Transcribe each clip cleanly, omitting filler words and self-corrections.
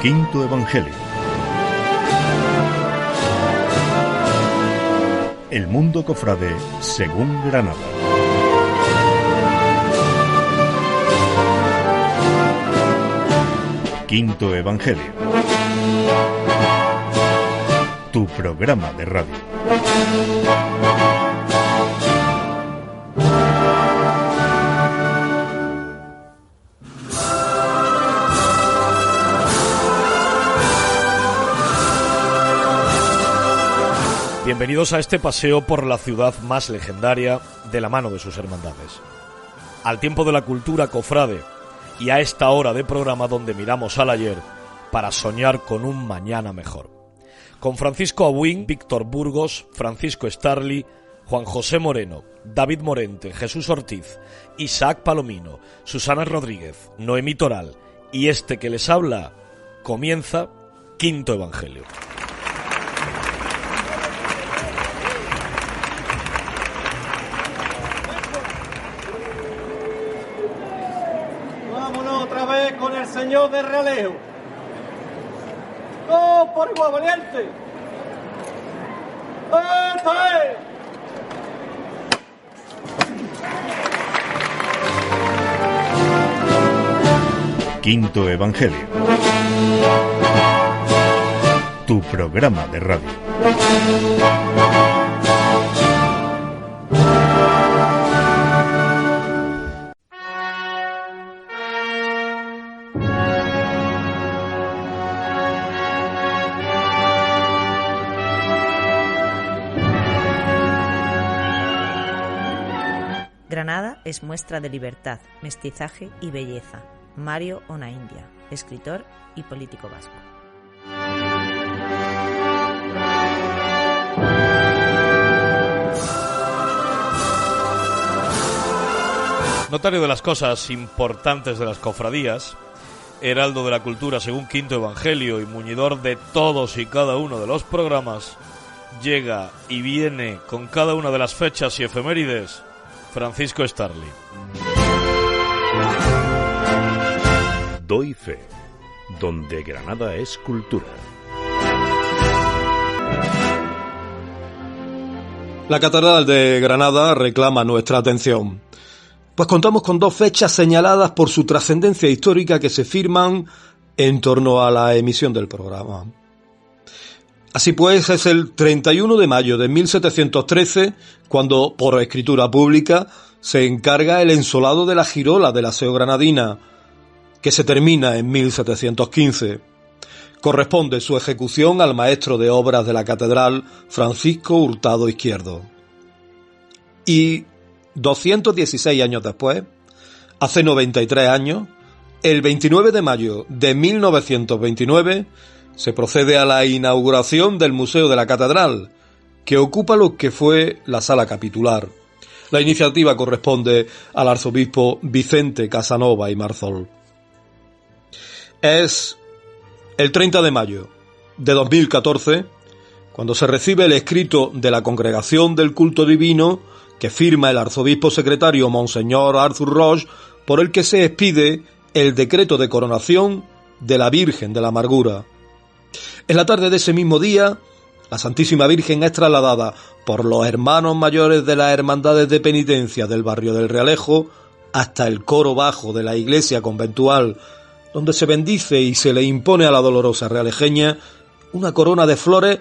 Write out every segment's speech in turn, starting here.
Quinto Evangelio. El mundo cofrade según Granada. Quinto Evangelio. Tu programa de radio. Bienvenidos a este paseo por la ciudad más legendaria de la mano de sus hermandades. Al tiempo de la cultura cofrade y a esta hora de programa donde miramos al ayer para soñar con un mañana mejor. Con Francisco Abuín, Víctor Burgos, Francisco Starli, Juan José Moreno, David Morente, Jesús Ortiz, Isaac Palomino, Susana Rodríguez, Noemí Toral y este que les habla, comienza Quinto Evangelio. Con el señor de Realejo. ¡Oh, por igual valiente! ¡Esto es! Quinto Evangelio. Tu programa de radio. Granada es muestra de libertad, mestizaje y belleza. Mario Onaindia, escritor y político vasco. Notario de las cosas importantes de las cofradías, heraldo de la cultura según Quinto Evangelio y muñidor de todos y cada uno de los programas, llega y viene con cada una de las fechas y efemérides Francisco Starli. Doy fe, donde Granada es cultura. La Catedral de Granada reclama nuestra atención, pues contamos con dos fechas señaladas por su trascendencia histórica que se firman en torno a la emisión del programa. Así pues, es el 31 de mayo de 1713 cuando, por escritura pública, se encarga el ensolado de la girola de la Seo Granadina, que se termina en 1715. Corresponde su ejecución al maestro de obras de la catedral, Francisco Hurtado Izquierdo. Y 216 años después, hace 93 años, el 29 de mayo de 1929, se procede a la inauguración del Museo de la Catedral, que ocupa lo que fue la sala capitular. La iniciativa corresponde al arzobispo Vicente Casanova y Marzol. Es el 30 de mayo de 2014 cuando se recibe el escrito de la Congregación del Culto Divino que firma el arzobispo secretario Monseñor Arthur Roche, por el que se expide el decreto de coronación de la Virgen de la Amargura. En la tarde de ese mismo día, la Santísima Virgen es trasladada por los hermanos mayores de las hermandades de penitencia del barrio del Realejo hasta el coro bajo de la iglesia conventual, donde se bendice y se le impone a la dolorosa realejeña una corona de flores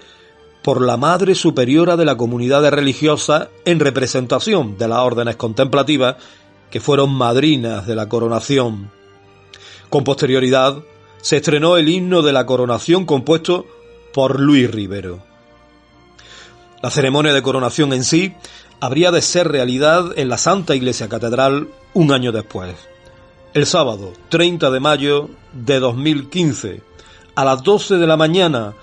por la Madre Superiora de la comunidad religiosa en representación de las órdenes contemplativas que fueron madrinas de la coronación. Con posterioridad, se estrenó el himno de la coronación compuesto por Luis Rivero. La ceremonia de coronación en sí habría de ser realidad en la Santa Iglesia Catedral un año después. El sábado 30 de mayo de 2015, a las 12 de la mañana,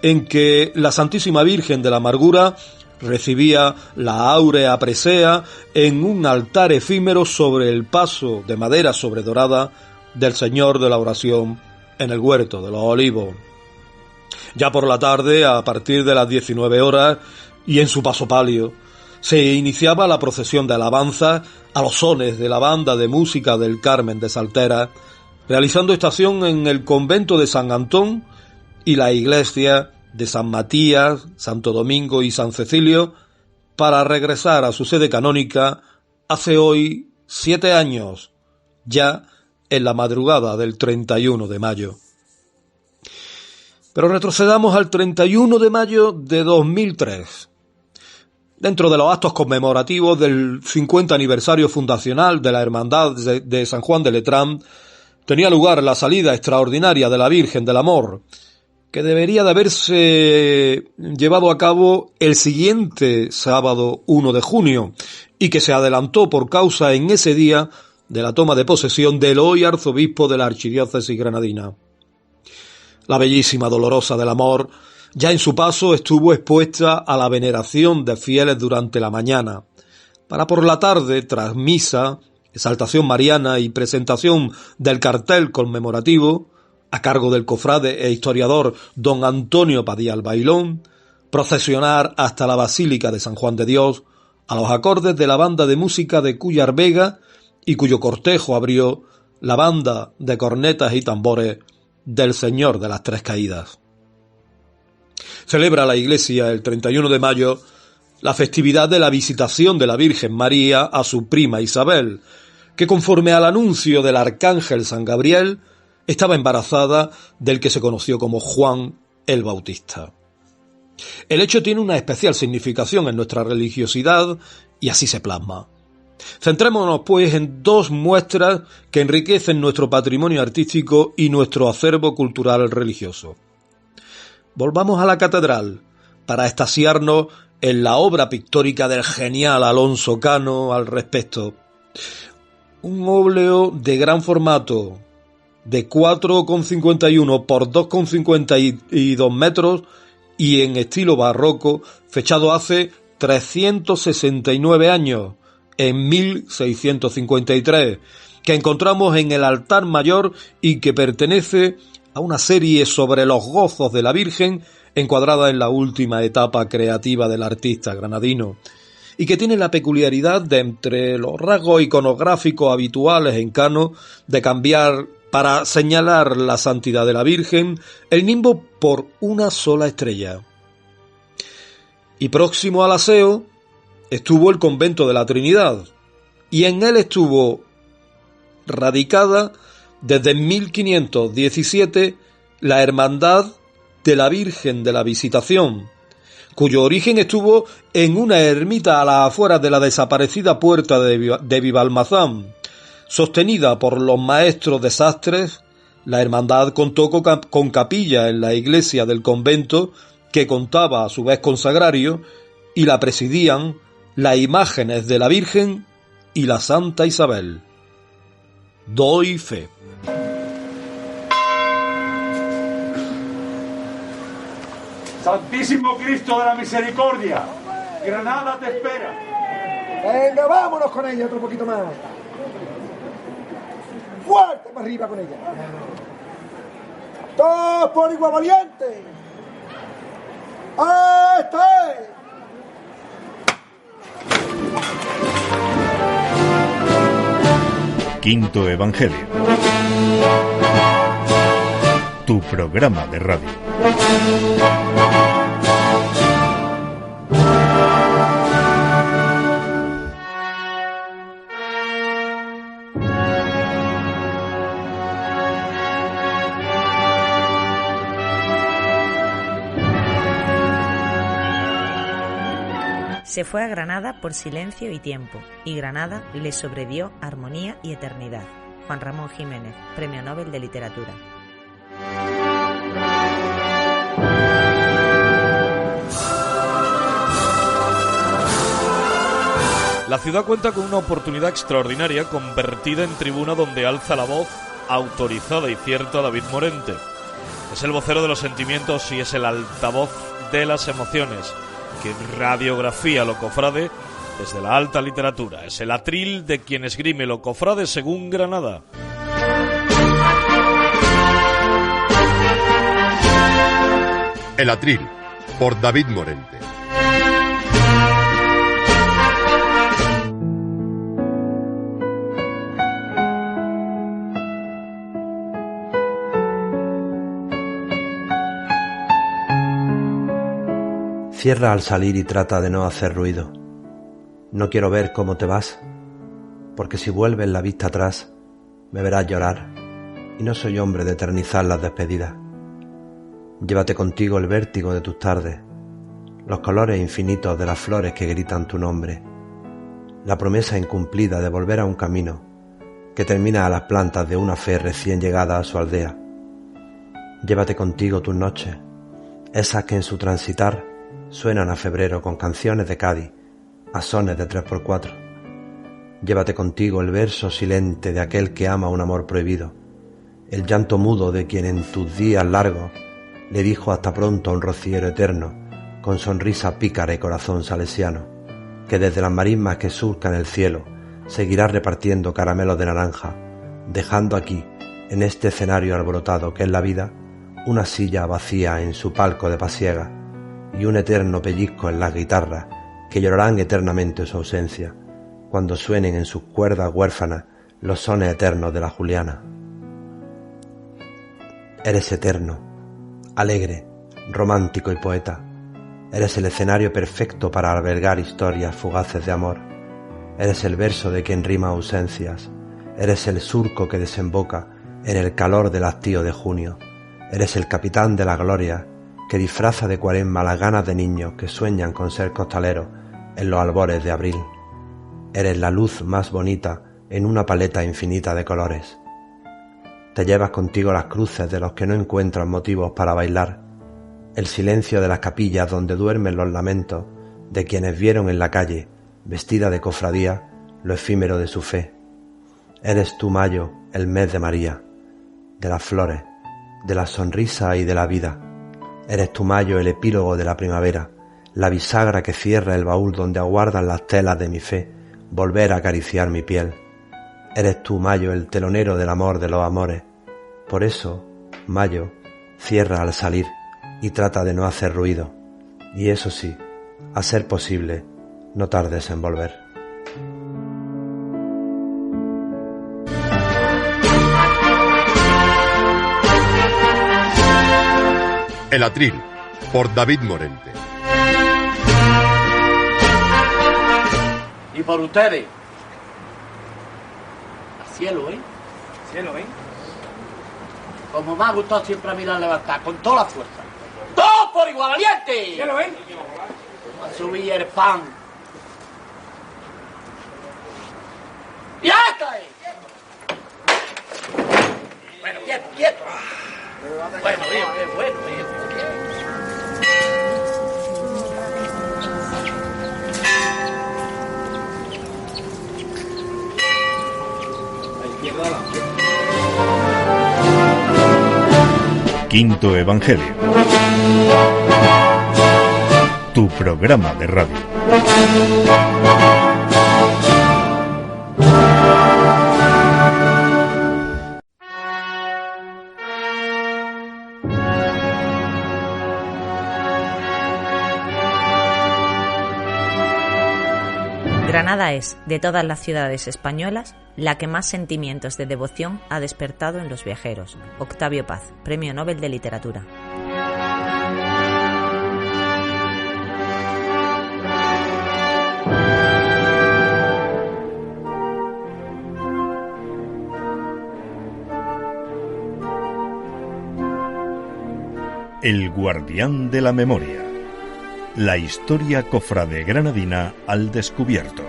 en que la Santísima Virgen de la Amargura recibía la áurea presea en un altar efímero sobre el paso de madera sobredorada del Señor de la Oración en el Huerto de los Olivos. Ya por la tarde, a partir de las 19 horas, y en su paso palio, se iniciaba la procesión de alabanza a los sones de la banda de música del Carmen de Saltera, realizando estación en el convento de San Antón y la iglesia de San Matías, Santo Domingo y San Cecilio, para regresar a su sede canónica hace hoy 7 años, ya en la madrugada del 31 de mayo. Pero retrocedamos al 31 de mayo de 2003. Dentro de los actos conmemorativos del 50 aniversario fundacional de la Hermandad de San Juan de Letrán, tenía lugar la salida extraordinaria de la Virgen del Amor, que debería de haberse llevado a cabo el siguiente sábado 1 de junio, y que se adelantó por causa en ese día de la toma de posesión del hoy arzobispo de la archidiócesis granadina. La bellísima Dolorosa del Amor ya en su paso estuvo expuesta a la veneración de fieles durante la mañana, para por la tarde, tras misa, exaltación mariana y presentación del cartel conmemorativo, a cargo del cofrade e historiador don Antonio Padial Bailón, procesionar hasta la Basílica de San Juan de Dios, a los acordes de la banda de música de Cuyar Vega, y cuyo cortejo abrió la banda de cornetas y tambores del Señor de las Tres Caídas. Celebra la Iglesia el 31 de mayo la festividad de la visitación de la Virgen María a su prima Isabel, que conforme al anuncio del arcángel San Gabriel, estaba embarazada del que se conoció como Juan el Bautista. El hecho tiene una especial significación en nuestra religiosidad y así se plasma. Centrémonos, pues, en 2 muestras que enriquecen nuestro patrimonio artístico y nuestro acervo cultural religioso. Volvamos a la catedral para extasiarnos en la obra pictórica del genial Alonso Cano al respecto. Un óleo de gran formato, de 4,51 por 2,52 metros y en estilo barroco, fechado hace 369 años, en 1653, que encontramos en el altar mayor y que pertenece a una serie sobre los gozos de la Virgen, encuadrada en la última etapa creativa del artista granadino, y que tiene la peculiaridad de, entre los rasgos iconográficos habituales en Cano, de cambiar, para señalar la santidad de la Virgen, el nimbo por una sola estrella. Y próximo al aseo estuvo el convento de la Trinidad, y en él estuvo radicada desde 1517 la Hermandad de la Virgen de la Visitación, cuyo origen estuvo en una ermita a las afueras de la desaparecida puerta de Vivalmazán. Sostenida por los maestros de sastres, la hermandad contó con capilla en la iglesia del convento, que contaba a su vez con sagrario, y la presidían las imágenes de la Virgen y la Santa Isabel. Doy fe. Santísimo Cristo de la Misericordia, Granada te espera. Venga, vámonos con ella otro poquito más. Fuerte para arriba con ella. Todos por igual valiente. ¡Esta es! Quinto Evangelio. Tu programa de radio. Se fue a Granada por silencio y tiempo, y Granada le sobredio armonía y eternidad. Juan Ramón Jiménez, Premio Nobel de Literatura. La ciudad cuenta con una oportunidad extraordinaria, convertida en tribuna donde alza la voz, autorizada y cierta, David Morente. Es el vocero de los sentimientos y es el altavoz de las emociones, que radiografía lo cofrade desde la alta literatura. Es el atril de quien esgrime lo cofrade según Granada. El atril, por David Morente. Cierra al salir y trata de no hacer ruido. No quiero ver cómo te vas, porque si vuelves la vista atrás, me verás llorar, y no soy hombre de eternizar las despedidas. Llévate contigo el vértigo de tus tardes, los colores infinitos de las flores que gritan tu nombre, la promesa incumplida de volver a un camino que termina a las plantas de una fe recién llegada a su aldea. Llévate contigo tus noches, esas que en su transitar suenan a febrero con canciones de Cádiz, a sones de 3x4. Llévate contigo el verso silente de aquel que ama un amor prohibido, el llanto mudo de quien en tus días largos le dijo hasta pronto a un rociero eterno, con sonrisa pícara y corazón salesiano, que desde las marismas que surcan el cielo seguirá repartiendo caramelos de naranja, dejando aquí, en este escenario alborotado que es la vida, una silla vacía en su palco de pasiega y un eterno pellizco en las guitarras que llorarán eternamente su ausencia, cuando suenen en sus cuerdas huérfanas los sones eternos de la Juliana. Eres eterno, alegre, romántico y poeta. Eres el escenario perfecto para albergar historias fugaces de amor. Eres el verso de quien rima ausencias. Eres el surco que desemboca en el calor del hastío de junio. Eres el capitán de la gloria que disfraza de cuaresma las ganas de niños que sueñan con ser costaleros en los albores de abril. Eres la luz más bonita en una paleta infinita de colores. Te llevas contigo las cruces de los que no encuentran motivos para bailar, el silencio de las capillas donde duermen los lamentos de quienes vieron en la calle, vestida de cofradía, lo efímero de su fe. Eres tú, mayo, el mes de María, de las flores, de la sonrisa y de la vida. Eres tú, mayo, el epílogo de la primavera, la bisagra que cierra el baúl donde aguardan las telas de mi fe, volver a acariciar mi piel. Eres tú, mayo, el telonero del amor de los amores. Por eso, mayo, cierra al salir y trata de no hacer ruido. Y eso sí, a ser posible, no tardes en volver. El Atril, por David Morente. Y por ustedes. Al cielo, ¿eh? Cielo, ¿eh? Como me ha gustado siempre a mí la levantar, con toda la fuerza. ¡Todos por igual, valiente! Cielo, ¿eh? A subir el pan. ¡Ya está! Bueno, quieto, quieto. Bueno, bien, bueno, bien. Quinto Evangelio. Tu programa de radio. Granada es, de todas las ciudades españolas, la que más sentimientos de devoción ha despertado en los viajeros. Octavio Paz, Premio Nobel de Literatura. El guardián de la memoria. La historia cofrade granadina al descubierto.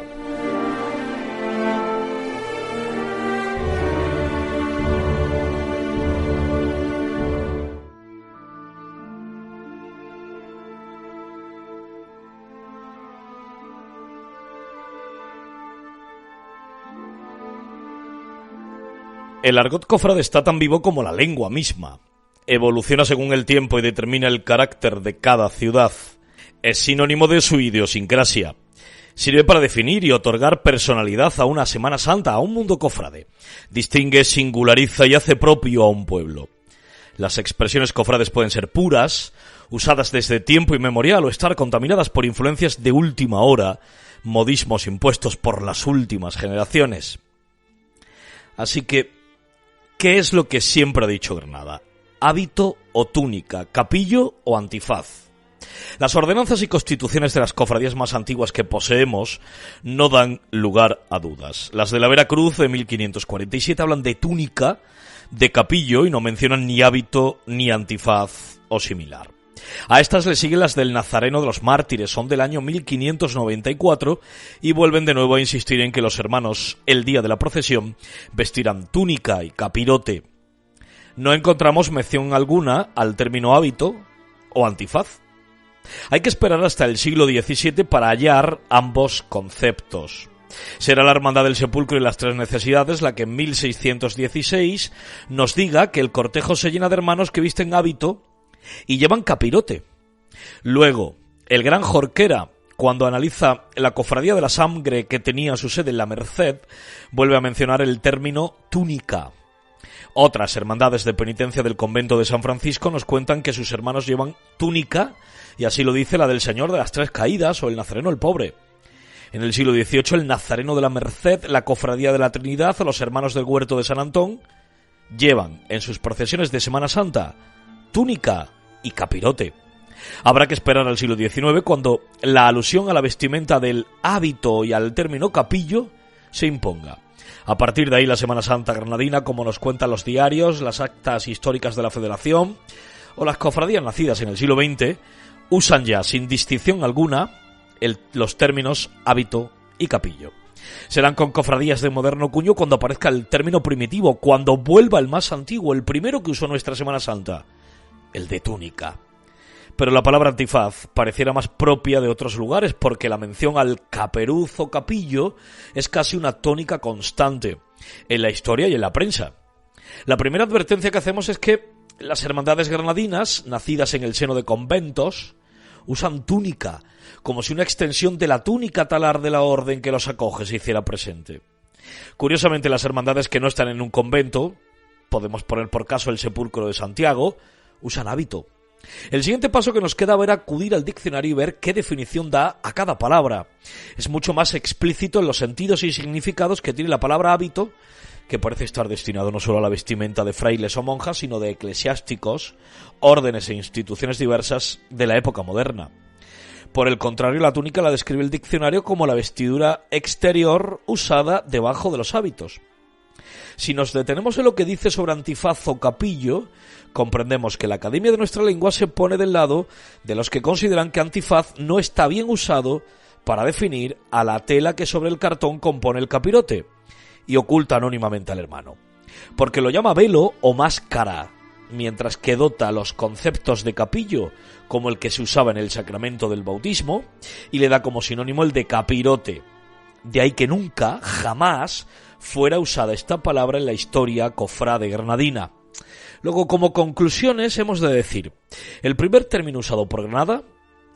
El argot cofrade está tan vivo como la lengua misma. Evoluciona según el tiempo y determina el carácter de cada ciudad. Es sinónimo de su idiosincrasia. Sirve para definir y otorgar personalidad a una Semana Santa, a un mundo cofrade. Distingue, singulariza y hace propio a un pueblo. Las expresiones cofrades pueden ser puras, usadas desde tiempo inmemorial o estar contaminadas por influencias de última hora, modismos impuestos por las últimas generaciones. Así que, ¿qué es lo que siempre ha dicho Granada? ¿Hábito o túnica? ¿Capillo o antifaz? Las ordenanzas y constituciones de las cofradías más antiguas que poseemos no dan lugar a dudas. Las de la Veracruz de 1547 hablan de túnica, de capillo y no mencionan ni hábito ni antifaz o similar. A estas le siguen las del Nazareno de los Mártires, son del año 1594 y vuelven de nuevo a insistir en que los hermanos el día de la procesión vestirán túnica y capirote. No encontramos mención alguna al término hábito o antifaz. Hay que esperar hasta el siglo XVII para hallar ambos conceptos. Será la Hermandad del Sepulcro y las Tres Necesidades la que en 1616 nos diga que el cortejo se llena de hermanos que visten hábito y llevan capirote. Luego, el gran Jorquera, cuando analiza la cofradía de la Sangre que tenía su sede en la Merced, vuelve a mencionar el término túnica. Otras hermandades de penitencia del convento de San Francisco nos cuentan que sus hermanos llevan túnica, y así lo dice la del Señor de las Tres Caídas o el Nazareno el Pobre. En el siglo XVIII, el Nazareno de la Merced, la Cofradía de la Trinidad o los hermanos del Huerto de San Antón llevan en sus procesiones de Semana Santa túnica y capirote. Habrá que esperar al siglo XIX, cuando la alusión a la vestimenta del hábito y al término capillo se imponga. A partir de ahí, la Semana Santa granadina, como nos cuentan los diarios, las actas históricas de la Federación o las cofradías nacidas en el siglo XX, usan ya sin distinción alguna los términos hábito y capillo. Serán con cofradías de moderno cuño cuando aparezca el término primitivo, cuando vuelva el más antiguo, el primero que usó nuestra Semana Santa, el de túnica. Pero la palabra antifaz pareciera más propia de otros lugares, porque la mención al caperuz o capillo es casi una tónica constante en la historia y en la prensa. La primera advertencia que hacemos es que las hermandades granadinas, nacidas en el seno de conventos, usan túnica, como si una extensión de la túnica talar de la orden que los acoge se hiciera presente. Curiosamente, las hermandades que no están en un convento, podemos poner por caso el Sepulcro de Santiago, usan hábito. El siguiente paso que nos queda era acudir al diccionario y ver qué definición da a cada palabra. Es mucho más explícito en los sentidos y significados que tiene la palabra hábito, que parece estar destinado no solo a la vestimenta de frailes o monjas, sino de eclesiásticos, órdenes e instituciones diversas de la época moderna. Por el contrario, la túnica la describe el diccionario como la vestidura exterior usada debajo de los hábitos. Si nos detenemos en lo que dice sobre antifaz o capillo, comprendemos que la Academia de nuestra Lengua se pone del lado de los que consideran que antifaz no está bien usado para definir a la tela que sobre el cartón compone el capirote y oculta anónimamente al hermano, porque lo llama velo o máscara, mientras que dota los conceptos de capillo como el que se usaba en el sacramento del bautismo y le da como sinónimo el de capirote. De ahí que nunca, jamás, fuera usada esta palabra en la historia cofrade granadina. Luego, como conclusiones, hemos de decir: el primer término usado por Granada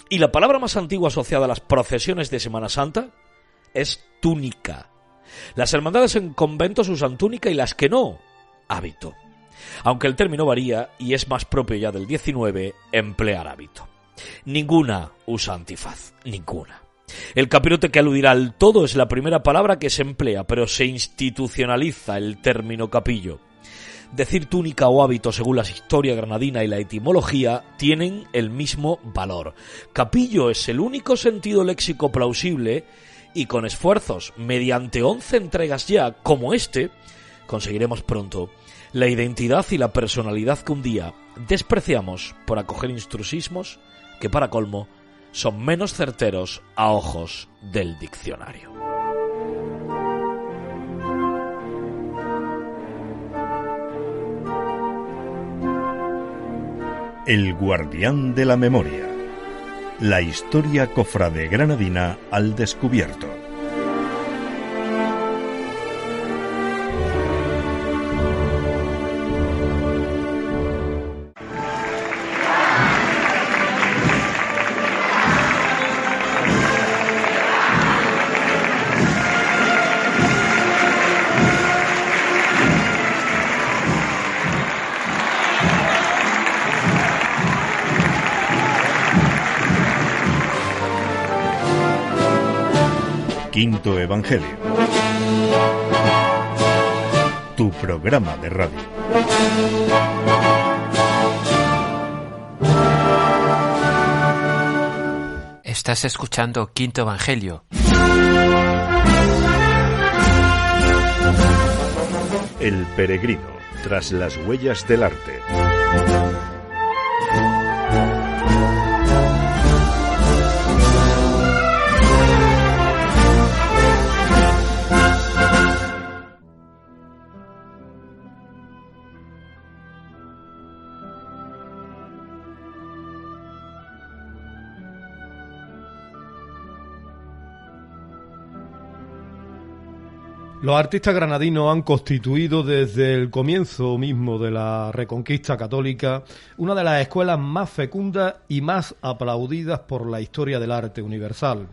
y la palabra más antigua asociada a las procesiones de Semana Santa es túnica. Las hermandades en conventos usan túnica y las que no, hábito. Aunque el término varía y es más propio ya del XIX emplear hábito. Ninguna usa antifaz, ninguna. El capirote, que aludirá al todo, es la primera palabra que se emplea, pero se institucionaliza el término capillo. Decir túnica o hábito, según la historia granadina y la etimología, tienen el mismo valor. Capillo es el único sentido léxico plausible y con esfuerzos, mediante 11 entregas ya, como este, conseguiremos pronto la identidad y la personalidad que un día despreciamos por acoger intrusismos que, para colmo, son menos certeros a ojos del diccionario. El guardián de la memoria. La historia cofrade granadina al descubierto. Quinto Evangelio. Tu programa de radio. Estás escuchando Quinto Evangelio. El peregrino, tras las huellas del arte. Los artistas granadinos han constituido desde el comienzo mismo de la Reconquista Católica una de las escuelas más fecundas y más aplaudidas por la historia del arte universal.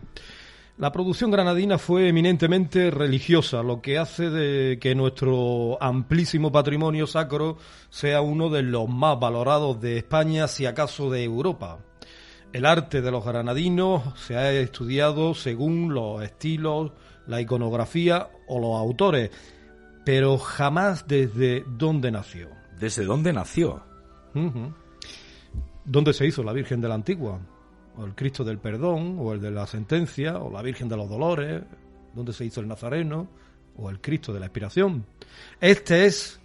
La producción granadina fue eminentemente religiosa, lo que hace de que nuestro amplísimo patrimonio sacro sea uno de los más valorados de España, si acaso de Europa. El arte de los granadinos se ha estudiado según los estilos, la iconografía o los autores, pero jamás desde dónde nació. ¿Desde dónde nació? ¿Dónde se hizo la Virgen de la Antigua? ¿O el Cristo del Perdón? ¿O el de la Sentencia? ¿O la Virgen de los Dolores? ¿Dónde se hizo el Nazareno? ¿O el Cristo de la Expiración? Este es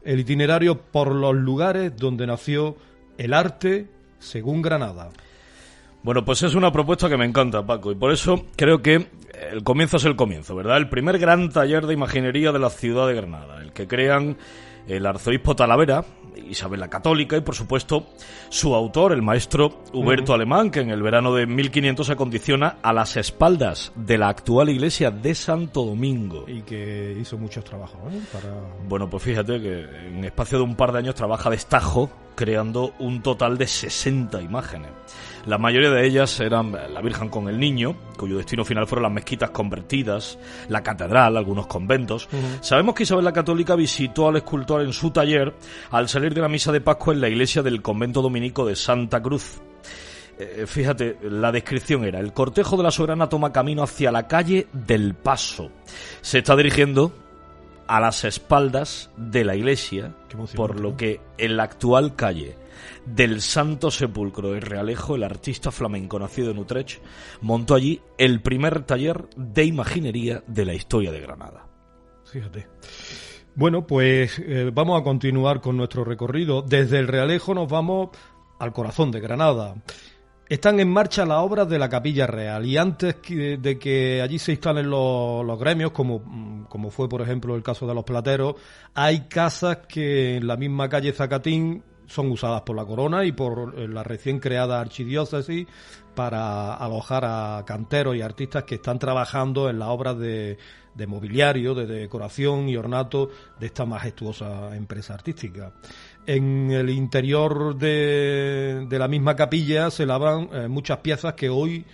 el itinerario por los lugares donde nació el arte según Granada. Bueno, pues es una propuesta que me encanta, Paco, y por eso creo que el comienzo es el comienzo, ¿verdad? El primer gran taller de imaginería de la ciudad de Granada, el que crean el arzobispo Talavera, Isabel la Católica y, por supuesto, su autor, el maestro Huberto Alemán, que en el verano de 1500 se acondiciona a las espaldas de la actual iglesia de Santo Domingo. Y que hizo muchos trabajos, ¿eh? Bueno, pues fíjate que en espacio de un par de años trabaja a destajo, creando un total de 60 imágenes. La mayoría de ellas eran la Virgen con el Niño, cuyo destino final fueron las mezquitas convertidas, la catedral, algunos conventos. Sabemos que Isabel la Católica visitó al escultor en su taller al salir de la misa de Pascua en la iglesia del convento dominico de Santa Cruz. Fíjate, la descripción era: el cortejo de la soberana toma camino hacia la calle del Paso. Se está dirigiendo a las espaldas de la iglesia, por lo que en la actual calle del Santo Sepulcro de Realejo, el artista flamenco nacido en Utrecht montó allí el primer taller de imaginería de la historia de Granada. Fíjate. Bueno, pues vamos a continuar con nuestro recorrido. Desde el Realejo nos vamos al corazón de Granada. Están en marcha las obras de la Capilla Real y antes de que allí se instalen los gremios, como fue por ejemplo el caso de los plateros, hay casas que en la misma calle Zacatín son usadas por la corona y por la recién creada archidiócesis para alojar a canteros y artistas que están trabajando en las obras de mobiliario, de decoración y ornato de esta majestuosa empresa artística. En el interior de la misma capilla se lavan muchas piezas que hoy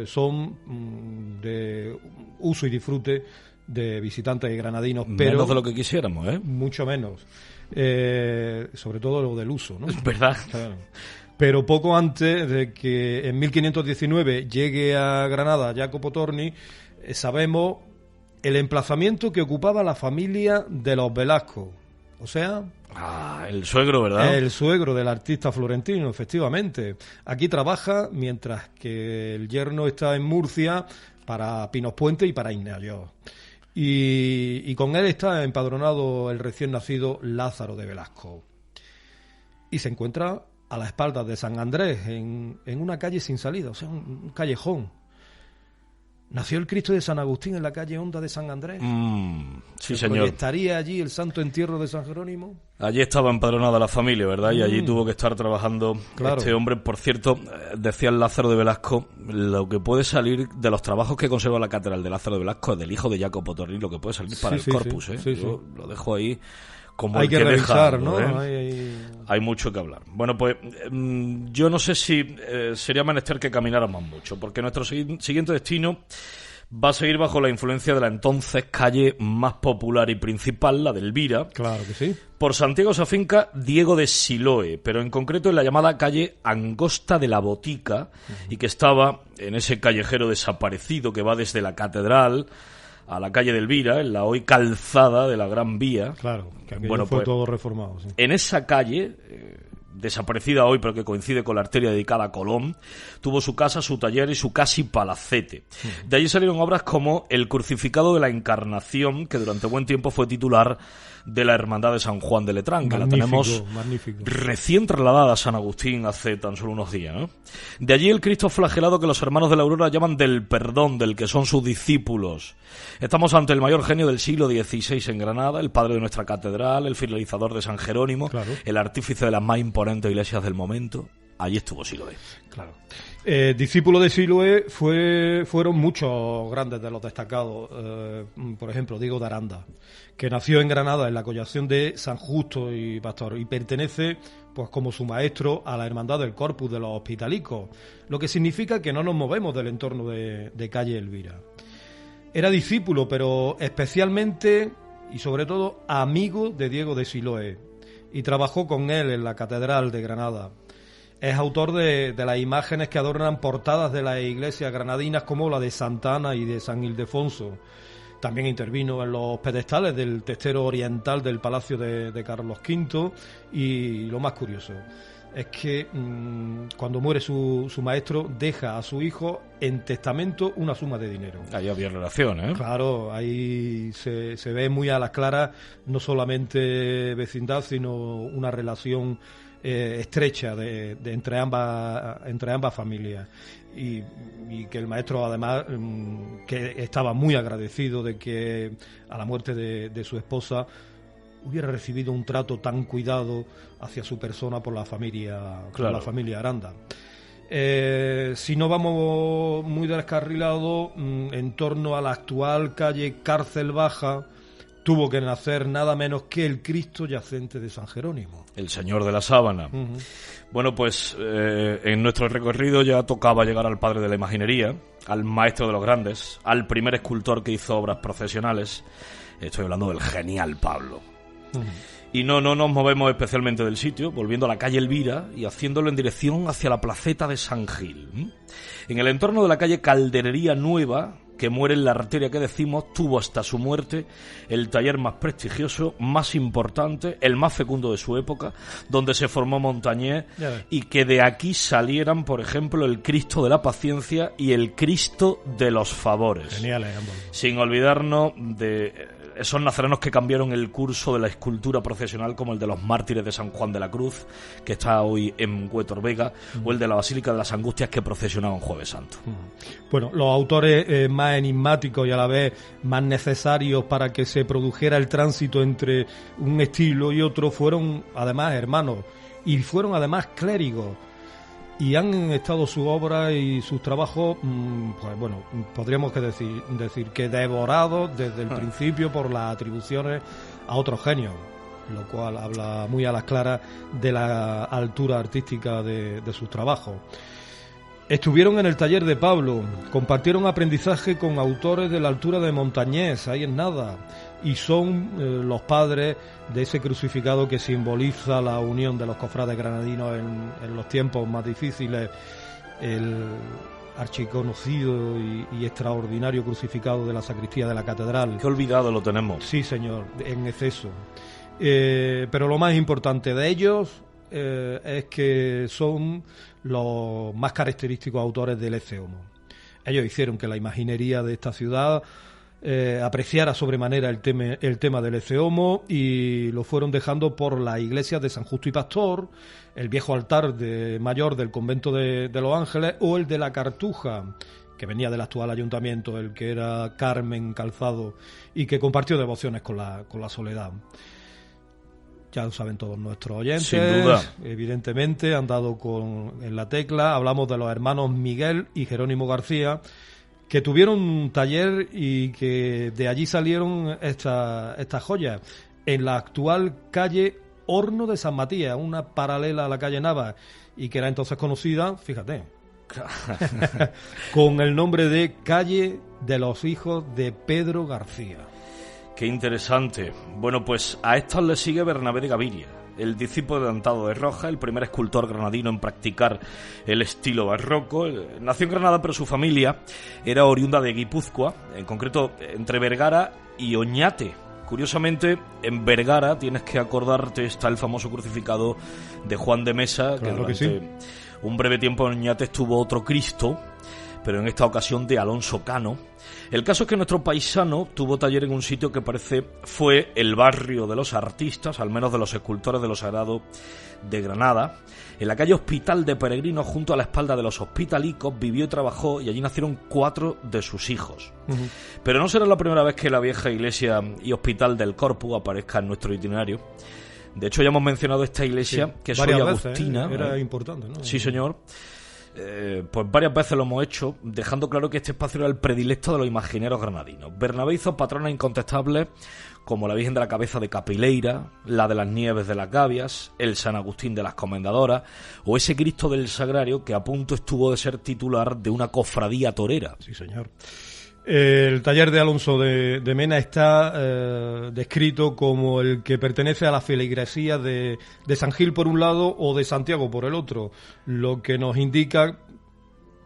son de uso y disfrute de visitantes granadinos. Pero menos de lo que quisiéramos, ¿eh? Mucho menos. Sobre todo lo del uso, ¿no? Es verdad. Claro. Pero poco antes de que en 1519 llegue a Granada Jacopo Torni, sabemos el emplazamiento que ocupaba la familia de los Velasco. O sea... el suegro, ¿verdad? El suegro del artista florentino, efectivamente. Aquí trabaja mientras que el yerno está en Murcia para Pinos Puente y para Ignacio. Y con él está empadronado el recién nacido Lázaro de Velasco. Y se encuentra a la espalda de San Andrés, en una calle sin salida, o sea, un callejón. ¿Nació el Cristo de San Agustín en la calle Honda de San Andrés? Sí, señor. ¿Estaría allí el santo entierro de San Jerónimo? Allí estaba empadronada la familia, ¿verdad? Y allí tuvo que estar trabajando este hombre. Por cierto, decía el Lázaro de Velasco, lo que puede salir de los trabajos que conserva la catedral de Lázaro de Velasco, del hijo de Jacopo Torni, lo que puede salir para el corpus, ¿eh? Yo lo dejo ahí como hay el que revisar, deja, ¿no? Hay mucho que hablar. Bueno, pues yo no sé si sería menester que camináramos mucho, porque nuestro siguiente destino va a seguir bajo la influencia de la entonces calle más popular y principal, la de Elvira. Claro que sí. Por Santiago se afinca Diego de Siloe, pero en concreto en la llamada calle Angosta de la Botica, y que estaba en ese callejero desaparecido que va desde la catedral a la calle de Elvira, en la hoy calzada de la Gran Vía. Claro, que aquello fue todo reformado. Sí. En esa calle desaparecida hoy, pero que coincide con la arteria dedicada a Colón, tuvo su casa, su taller y su casi palacete. De allí salieron obras como El Crucificado de la Encarnación, que durante buen tiempo fue titular de la Hermandad de San Juan de Letrán, que la tenemos recién trasladada a San Agustín hace tan solo unos días, ¿no? De allí el Cristo flagelado que los hermanos de la Aurora llaman del Perdón, del que son sus discípulos. Estamos ante el mayor genio del siglo XVI en Granada, el padre de nuestra catedral, el finalizador de San Jerónimo, claro, el artífice de las más imponentes iglesias del momento. Allí estuvo Siloé. Claro. Discípulos de Siloé fueron muchos grandes de los destacados. Por ejemplo, Diego de Aranda, que nació en Granada en la collación de San Justo y Pastor y pertenece, pues como su maestro, a la Hermandad del Corpus de los Hospitalicos, lo que significa que no nos movemos del entorno de calle Elvira. Era discípulo, pero especialmente y sobre todo amigo de Diego de Siloé, y trabajó con él en la Catedral de Granada. Es autor de las imágenes que adornan portadas de las iglesias granadinas como la de Santa Ana y de San Ildefonso. También intervino en los pedestales del testero oriental del Palacio de Carlos V, y lo más curioso es que cuando muere su maestro deja a su hijo en testamento una suma de dinero. Ahí había relación, ¿eh? Claro, ahí se ve muy a las claras no solamente vecindad, sino una relación estrecha de entre ambas familias, y que el maestro además que estaba muy agradecido de que a la muerte de su esposa hubiera recibido un trato tan cuidado hacia su persona por la familia, claro, por la familia Aranda. Si no vamos muy descarrilados, en torno a la actual calle Cárcel Baja tuvo que nacer nada menos que el Cristo yacente de San Jerónimo, el Señor de la Sábana. Bueno, pues en nuestro recorrido ya tocaba llegar al padre de la imaginería, al maestro de los grandes, al primer escultor que hizo obras procesionales. Estoy hablando del genial Pablo. Y no nos movemos especialmente del sitio, volviendo a la calle Elvira y haciéndolo en dirección hacia la placeta de San Gil. En el entorno de la calle Calderería Nueva, que muere en la arteria que decimos, tuvo hasta su muerte el taller más prestigioso, más importante, el más fecundo de su época, donde se formó Montañés, y que de aquí salieran, por ejemplo, el Cristo de la Paciencia y el Cristo de los Favores. Geniales ambos. Sin olvidarnos de esos nazarenos que cambiaron el curso de la escultura procesional, como el de los mártires de San Juan de la Cruz, que está hoy en Huétor Vega, o el de la Basílica de las Angustias, que procesionaba en Jueves Santo. Bueno, los autores más enigmáticos y a la vez más necesarios para que se produjera el tránsito entre un estilo y otro fueron además hermanos, y fueron además clérigos, y han estado su obra y sus trabajos, pues bueno, podríamos que decir que devorados desde el principio por las atribuciones a otros genios, lo cual habla muy a las claras de la altura artística de sus trabajos. Estuvieron en el taller de Pablo, compartieron aprendizaje con autores de la altura de Montañés, ahí en nada, y son los padres de ese crucificado que simboliza la unión de los cofrades granadinos en los tiempos más difíciles, el archiconocido y extraordinario crucificado de la sacristía de la catedral. Qué olvidado lo tenemos. Sí, señor, en exceso. Pero lo más importante de ellos es que son los más característicos autores del Ecce Homo. Ellos hicieron que la imaginería de esta ciudad apreciara sobremanera el tema del Ecce Homo, y lo fueron dejando por las iglesias de San Justo y Pastor, el viejo altar mayor del convento de los Ángeles, o el de la Cartuja, que venía del actual ayuntamiento, el que era Carmen Calzado, y que compartió devociones con la Soledad. Ya lo saben todos nuestros oyentes. Sin duda. Evidentemente han dado en la tecla. Hablamos de los hermanos Miguel y Jerónimo García, que tuvieron un taller y que de allí salieron estas joyas. En la actual calle Horno de San Matías, una paralela a la calle Navas, y que era entonces conocida, fíjate, con el nombre de Calle de los Hijos de Pedro García. Qué interesante. Bueno, pues a estos le sigue Bernabé de Gaviria, el discípulo de Antado de Roja, el primer escultor granadino en practicar el estilo barroco. Nació en Granada, pero su familia era oriunda de Guipúzcoa, en concreto entre Vergara y Oñate, Curiosamente, en Vergara, tienes que acordarte, está el famoso crucificado de Juan de Mesa, claro, que durante sí, un breve tiempo en Oñate estuvo otro Cristo, pero en esta ocasión de Alonso Cano. El caso es que nuestro paisano tuvo taller en un sitio que parece fue el barrio de los artistas, al menos de los escultores de lo sagrado de Granada. En la calle Hospital de Peregrinos, junto a la espalda de los hospitalicos, vivió y trabajó, y allí nacieron 4 de sus hijos. Uh-huh. Pero no será la primera vez que la vieja iglesia y hospital del Corpus aparezca en nuestro itinerario. De hecho, ya hemos mencionado esta iglesia, sí, que es Soy Agustina. Era importante, ¿no? Sí, señor. Pues varias veces lo hemos hecho, dejando claro que este espacio era el predilecto de los imagineros granadinos. Bernabé hizo patronas incontestables como la Virgen de la Cabeza de Capileira, la de las Nieves de las Gavias, el San Agustín de las Comendadoras, o ese Cristo del Sagrario que a punto estuvo de ser titular de una cofradía torera. Sí, señor. El taller de Alonso de Mena está descrito como el que pertenece a la feligresía de San Gil por un lado o de Santiago por el otro, lo que nos indica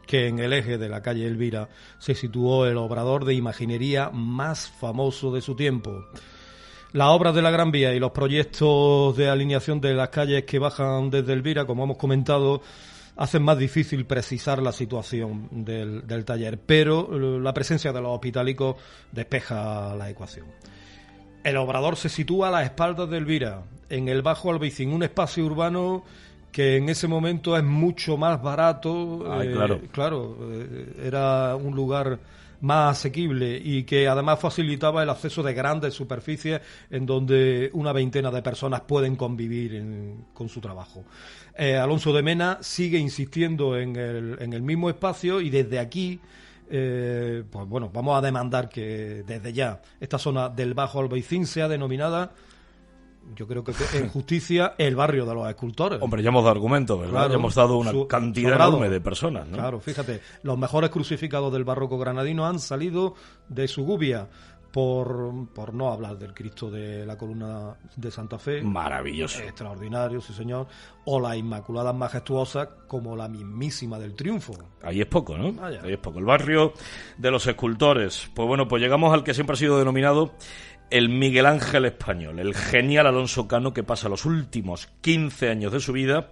que en el eje de la calle Elvira se situó el obrador de imaginería más famoso de su tiempo. Las obras de la Gran Vía y los proyectos de alineación de las calles que bajan desde Elvira, como hemos comentado, hacen más difícil precisar la situación del taller, pero la presencia de los hospitalicos despeja la ecuación. El obrador se sitúa a las espaldas de Elvira, en el Bajo Albaicín, un espacio urbano que en ese momento es mucho más barato. Claro, era un lugar más asequible y que además facilitaba el acceso de grandes superficies en donde una veintena de personas pueden convivir con su trabajo. Alonso de Mena sigue insistiendo en el mismo espacio y desde aquí pues bueno, vamos a demandar que desde ya esta zona del Bajo Albaicín sea denominada, yo creo que en justicia, el barrio de los escultores. Hombre, ya hemos dado argumentos, ¿verdad? Claro, ya hemos dado una cantidad enorme de personas, ¿no? Claro, fíjate, los mejores crucificados del barroco granadino han salido de Sugubia, por no hablar del Cristo de la Columna de Santa Fe. Maravilloso. Extraordinario, sí señor. O las Inmaculadas Majestuosas, como la mismísima del Triunfo. Ahí es poco, ¿no? Ahí es poco. El barrio de los escultores. Pues bueno, pues llegamos al que siempre ha sido denominado el Miguel Ángel español, el genial Alonso Cano, que pasa los últimos 15 años de su vida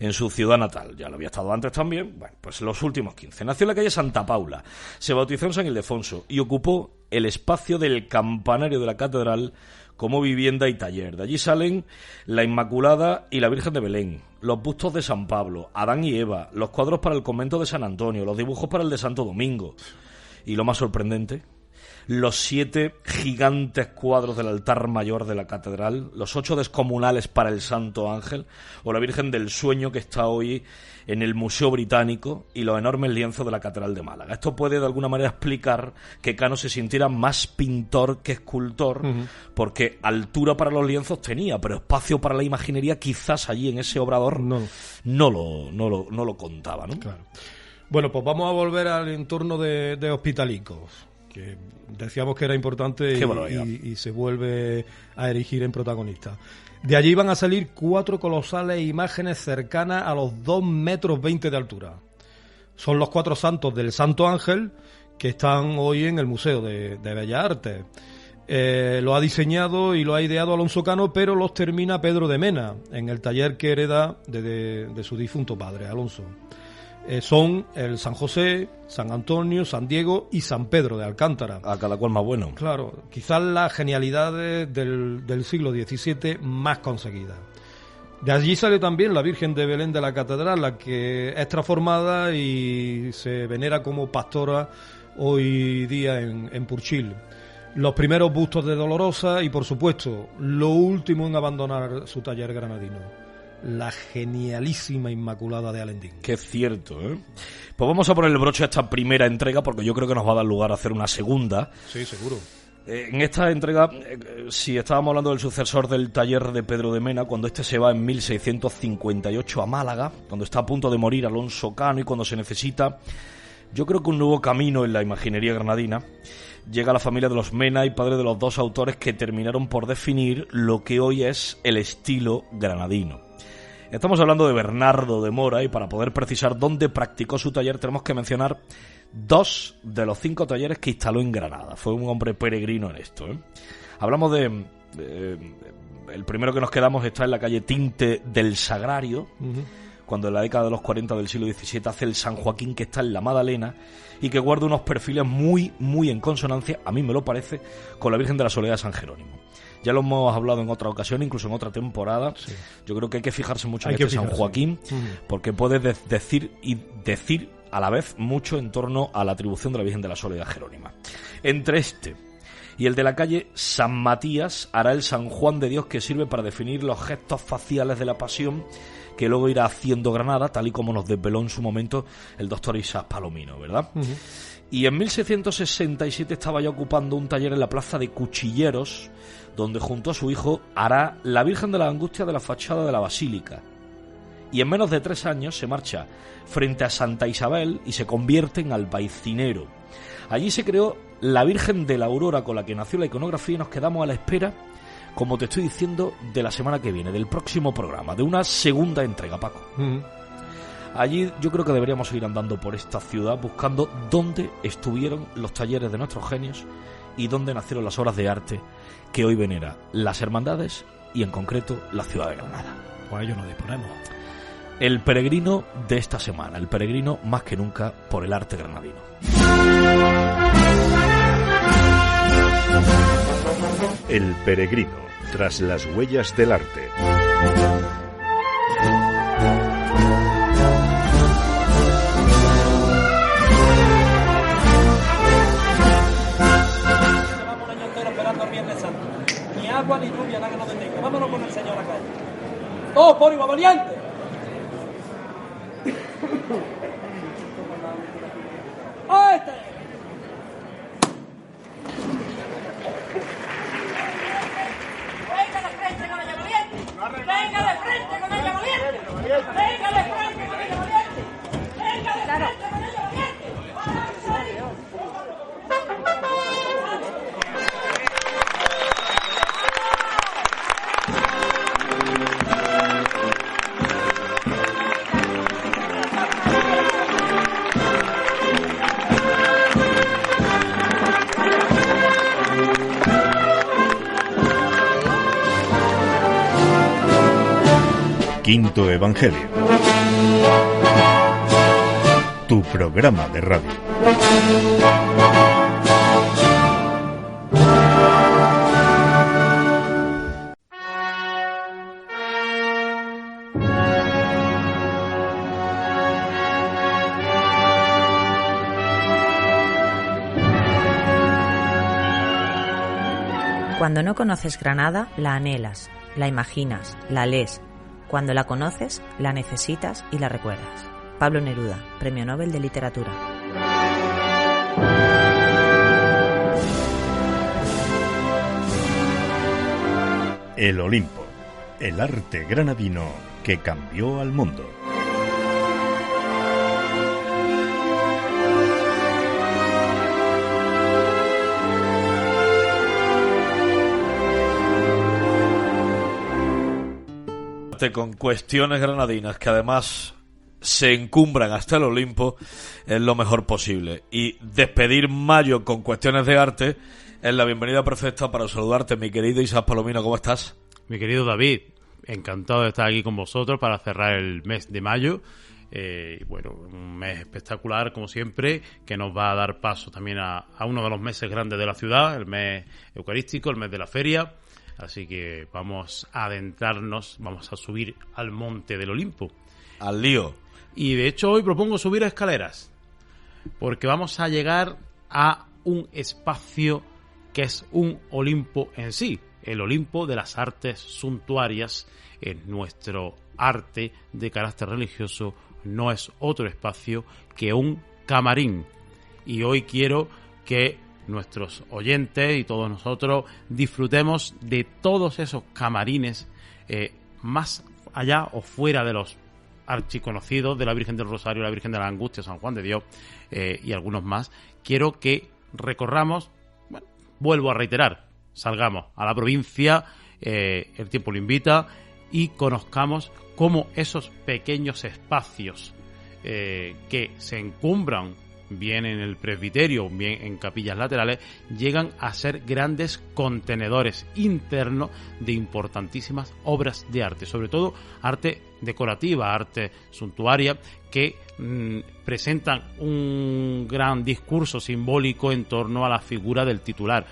en su ciudad natal. Ya lo había estado antes también. Bueno, pues los últimos 15. Nació en la calle Santa Paula, se bautizó en San Ildefonso y ocupó el espacio del campanario de la catedral como vivienda y taller. De allí salen la Inmaculada y la Virgen de Belén, los bustos de San Pablo, Adán y Eva, los cuadros para el convento de San Antonio, los dibujos para el de Santo Domingo. Y lo más sorprendente, los 7 gigantes cuadros del altar mayor de la catedral, los 8 descomunales para el Santo Ángel o la Virgen del Sueño que está hoy en el Museo Británico y los enormes lienzos de la Catedral de Málaga. Esto puede de alguna manera explicar que Cano se sintiera más pintor que escultor, porque altura para los lienzos tenía, pero espacio para la imaginería quizás allí en ese obrador no lo contaba, ¿no? Claro. Bueno, pues vamos a volver al entorno de Hospitalicos, que decíamos que era importante y se vuelve a erigir en protagonista. De allí van a salir 4 colosales imágenes cercanas a los 2,20 metros de altura. Son los 4 santos del Santo Ángel que están hoy en el Museo de Bellas Artes. Lo ha diseñado y lo ha ideado Alonso Cano, pero los termina Pedro de Mena en el taller que hereda de su difunto padre, Alonso. Son el San José, San Antonio, San Diego y San Pedro de Alcántara. A cada cual más bueno. Claro, quizás las genialidades del siglo XVII más conseguidas. De allí sale también la Virgen de Belén de la Catedral, la que es transformada y se venera como pastora hoy día en Purchil. Los primeros bustos de Dolorosa y, por supuesto, lo último en abandonar su taller granadino, la genialísima Inmaculada de Alendín. Que es cierto, ¿eh? Pues vamos a poner el broche a esta primera entrega porque yo creo que nos va a dar lugar a hacer una segunda. Sí, seguro. En esta entrega, si estábamos hablando del sucesor del taller de Pedro de Mena, cuando este se va en 1658 a Málaga, cuando está a punto de morir Alonso Cano y cuando se necesita, yo creo que un nuevo camino en la imaginería granadina, llega la familia de los Mena y padre de los 2 autores que terminaron por definir lo que hoy es el estilo granadino. Estamos hablando de Bernardo de Mora y para poder precisar dónde practicó su taller tenemos que mencionar 2 de los 5 talleres que instaló en Granada. Fue un hombre peregrino en esto, ¿eh? Hablamos de... el primero que nos quedamos está en la calle Tinte del Sagrario, cuando en la década de los 40 del siglo XVII hace el San Joaquín, que está en la Madalena y que guarda unos perfiles muy, muy en consonancia, a mí me lo parece, con la Virgen de la Soledad de San Jerónimo. Ya lo hemos hablado en otra ocasión, incluso en otra temporada. Sí. Yo creo que hay que fijarse mucho en este San Joaquín, porque puede decir a la vez mucho en torno a la atribución de la Virgen de la Soledad Jerónima. Entre este y el de la calle San Matías hará el San Juan de Dios, que sirve para definir los gestos faciales de la pasión que luego irá haciendo Granada, tal y como nos desveló en su momento el doctor Isaac Palomino, ¿verdad? Y en 1667 estaba ya ocupando un taller en la plaza de Cuchilleros, donde junto a su hijo hará la Virgen de la Angustia de la fachada de la Basílica. Y en menos de 3 años se marcha frente a Santa Isabel y se convierte en albaycinero. Allí se creó la Virgen de la Aurora, con la que nació la iconografía, y nos quedamos a la espera, como te estoy diciendo, de la semana que viene, del próximo programa, de una segunda entrega, Paco. Allí yo creo que deberíamos seguir andando por esta ciudad buscando dónde estuvieron los talleres de nuestros genios y dónde nacieron las obras de arte que hoy venera las hermandades y en concreto la ciudad de Granada. Pues ello nos disponemos. El peregrino de esta semana, el peregrino más que nunca por el arte granadino. El peregrino, tras las huellas del arte. Llevamos un año entero esperando al Viernes Santo. Ni agua ni lluvia, nada que nos detenga. Vámonos con el Señor acá. ¡Todos por igual valiente! ¡A este! ¡Venga de frente con ella valiente! ¡Venga de frente con ella valiente! ¡Venga de frente con ella valiente! ¡Venga de frente con ella valiente! Quinto Evangelio. Tu programa de radio. Cuando no conoces Granada, la anhelas, la imaginas, la lees. Cuando la conoces, la necesitas y la recuerdas. Pablo Neruda, Premio Nobel de Literatura. El Olimpo, el arte granadino que cambió al mundo. Con cuestiones granadinas que además se encumbran hasta el Olimpo es lo mejor posible, y despedir mayo con cuestiones de arte es la bienvenida perfecta para saludarte, mi querido Isaac Palomino. ¿Cómo estás? Mi querido David, encantado de estar aquí con vosotros para cerrar el mes de mayo. Y bueno, un mes espectacular como siempre, que nos va a dar paso también a uno de los meses grandes de la ciudad, el mes eucarístico, el mes de la feria. Así que vamos a adentrarnos, vamos a subir al monte del Olimpo. Al lío. Y de hecho hoy propongo subir escaleras, porque vamos a llegar a un espacio que es un Olimpo en sí, el Olimpo de las artes suntuarias. En nuestro arte de carácter religioso no es otro espacio que un camarín. Y hoy quiero que nuestros oyentes y todos nosotros disfrutemos de todos esos camarines, más allá o fuera de los archiconocidos de la Virgen del Rosario, la Virgen de la Angustia, San Juan de Dios y algunos más. Quiero que recorramos, bueno, vuelvo a reiterar, salgamos a la provincia, el tiempo lo invita, y conozcamos cómo esos pequeños espacios que se encumbran bien en el presbiterio, bien en capillas laterales, llegan a ser grandes contenedores internos de importantísimas obras de arte, sobre todo arte decorativa, arte suntuaria, que presentan un gran discurso simbólico en torno a la figura del titular.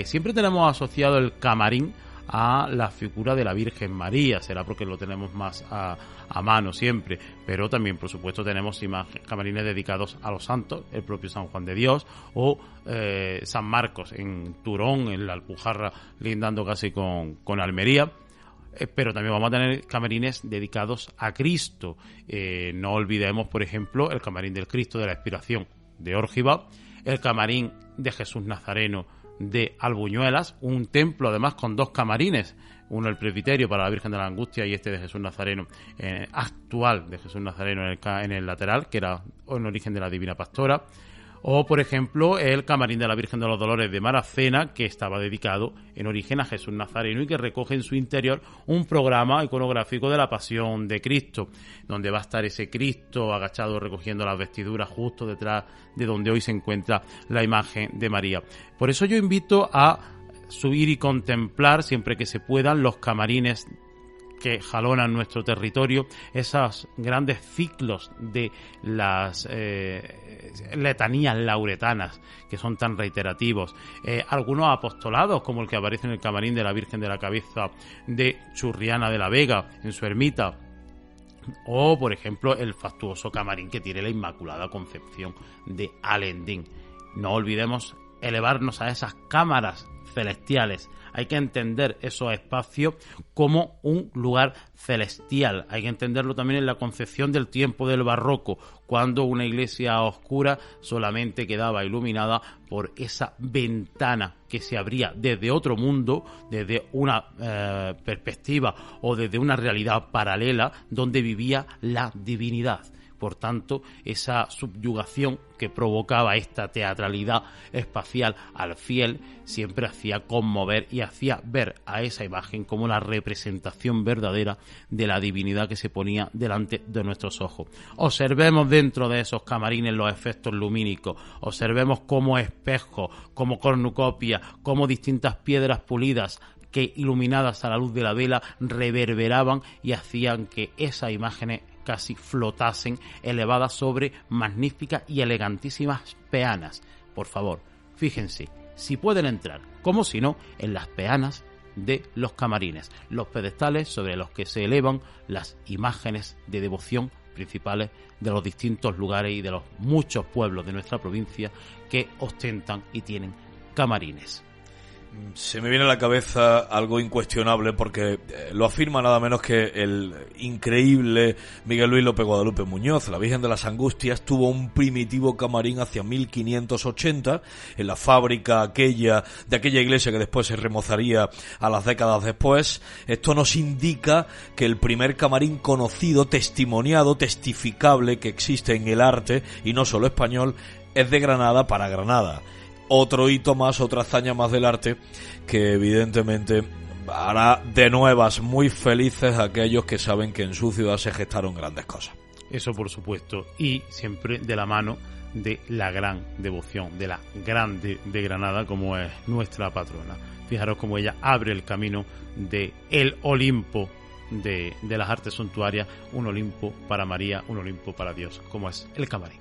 Siempre tenemos asociado el camarín a la figura de la Virgen María, será porque lo tenemos más a mano siempre, pero también por supuesto tenemos camarines dedicados a los santos, el propio San Juan de Dios o San Marcos en Turón, en la Alpujarra, lindando casi con Almería. Pero también vamos a tener camarines dedicados a Cristo. No olvidemos, por ejemplo, el camarín del Cristo de la Expiración de Órgiva, el camarín de Jesús Nazareno de Albuñuelas, un templo además con 2 camarines, uno el presbiterio para la Virgen de la Angustia y este de Jesús Nazareno, actual de Jesús Nazareno en el lateral, que era en origen de la Divina Pastora. O, por ejemplo, el camarín de la Virgen de los Dolores de Maracena, que estaba dedicado en origen a Jesús Nazareno y que recoge en su interior un programa iconográfico de la Pasión de Cristo, donde va a estar ese Cristo agachado recogiendo las vestiduras justo detrás de donde hoy se encuentra la imagen de María. Por eso yo invito a subir y contemplar, siempre que se puedan, los camarines que jalonan nuestro territorio, esos grandes ciclos de las letanías lauretanas que son tan reiterativos, algunos apostolados como el que aparece en el camarín de la Virgen de la Cabeza de Churriana de la Vega en su ermita, o por ejemplo el fastuoso camarín que tiene la Inmaculada Concepción de Alendín. No olvidemos elevarnos a esas cámaras celestiales. Hay que entender esos espacios como un lugar celestial. Hay que entenderlo también en la concepción del tiempo del barroco, cuando una iglesia oscura solamente quedaba iluminada por esa ventana que se abría desde otro mundo, desde una perspectiva o desde una realidad paralela donde vivía la divinidad. Por tanto, esa subyugación que provocaba esta teatralidad espacial al fiel siempre hacía conmover y hacía ver a esa imagen como la representación verdadera de la divinidad que se ponía delante de nuestros ojos. Observemos dentro de esos camarines los efectos lumínicos, observemos como espejos, como cornucopias, como distintas piedras pulidas que iluminadas a la luz de la vela reverberaban y hacían que esas imágenes casi flotasen, elevadas sobre magníficas y elegantísimas peanas. Por favor, fíjense, si pueden entrar, como si no, en las peanas de los camarines, los pedestales sobre los que se elevan las imágenes de devoción principales de los distintos lugares y de los muchos pueblos de nuestra provincia que ostentan y tienen camarines. Se me viene a la cabeza algo incuestionable porque lo afirma nada menos que el increíble Miguel Luis López Guadalupe Muñoz. La Virgen de las Angustias tuvo un primitivo camarín hacia 1580 en la fábrica de aquella iglesia que después se remozaría a las décadas después. Esto nos indica que el primer camarín conocido, testimoniado, testificable que existe en el arte, y no solo español, es de Granada para Granada. Otro hito más, otra hazaña más del arte que evidentemente hará de nuevas muy felices a aquellos que saben que en su ciudad se gestaron grandes cosas. Eso por supuesto, y siempre de la mano de la gran devoción, de la grande de Granada como es nuestra patrona. Fijaros cómo ella abre el camino de el Olimpo de las artes suntuarias, un Olimpo para María, un Olimpo para Dios, como es el camarín.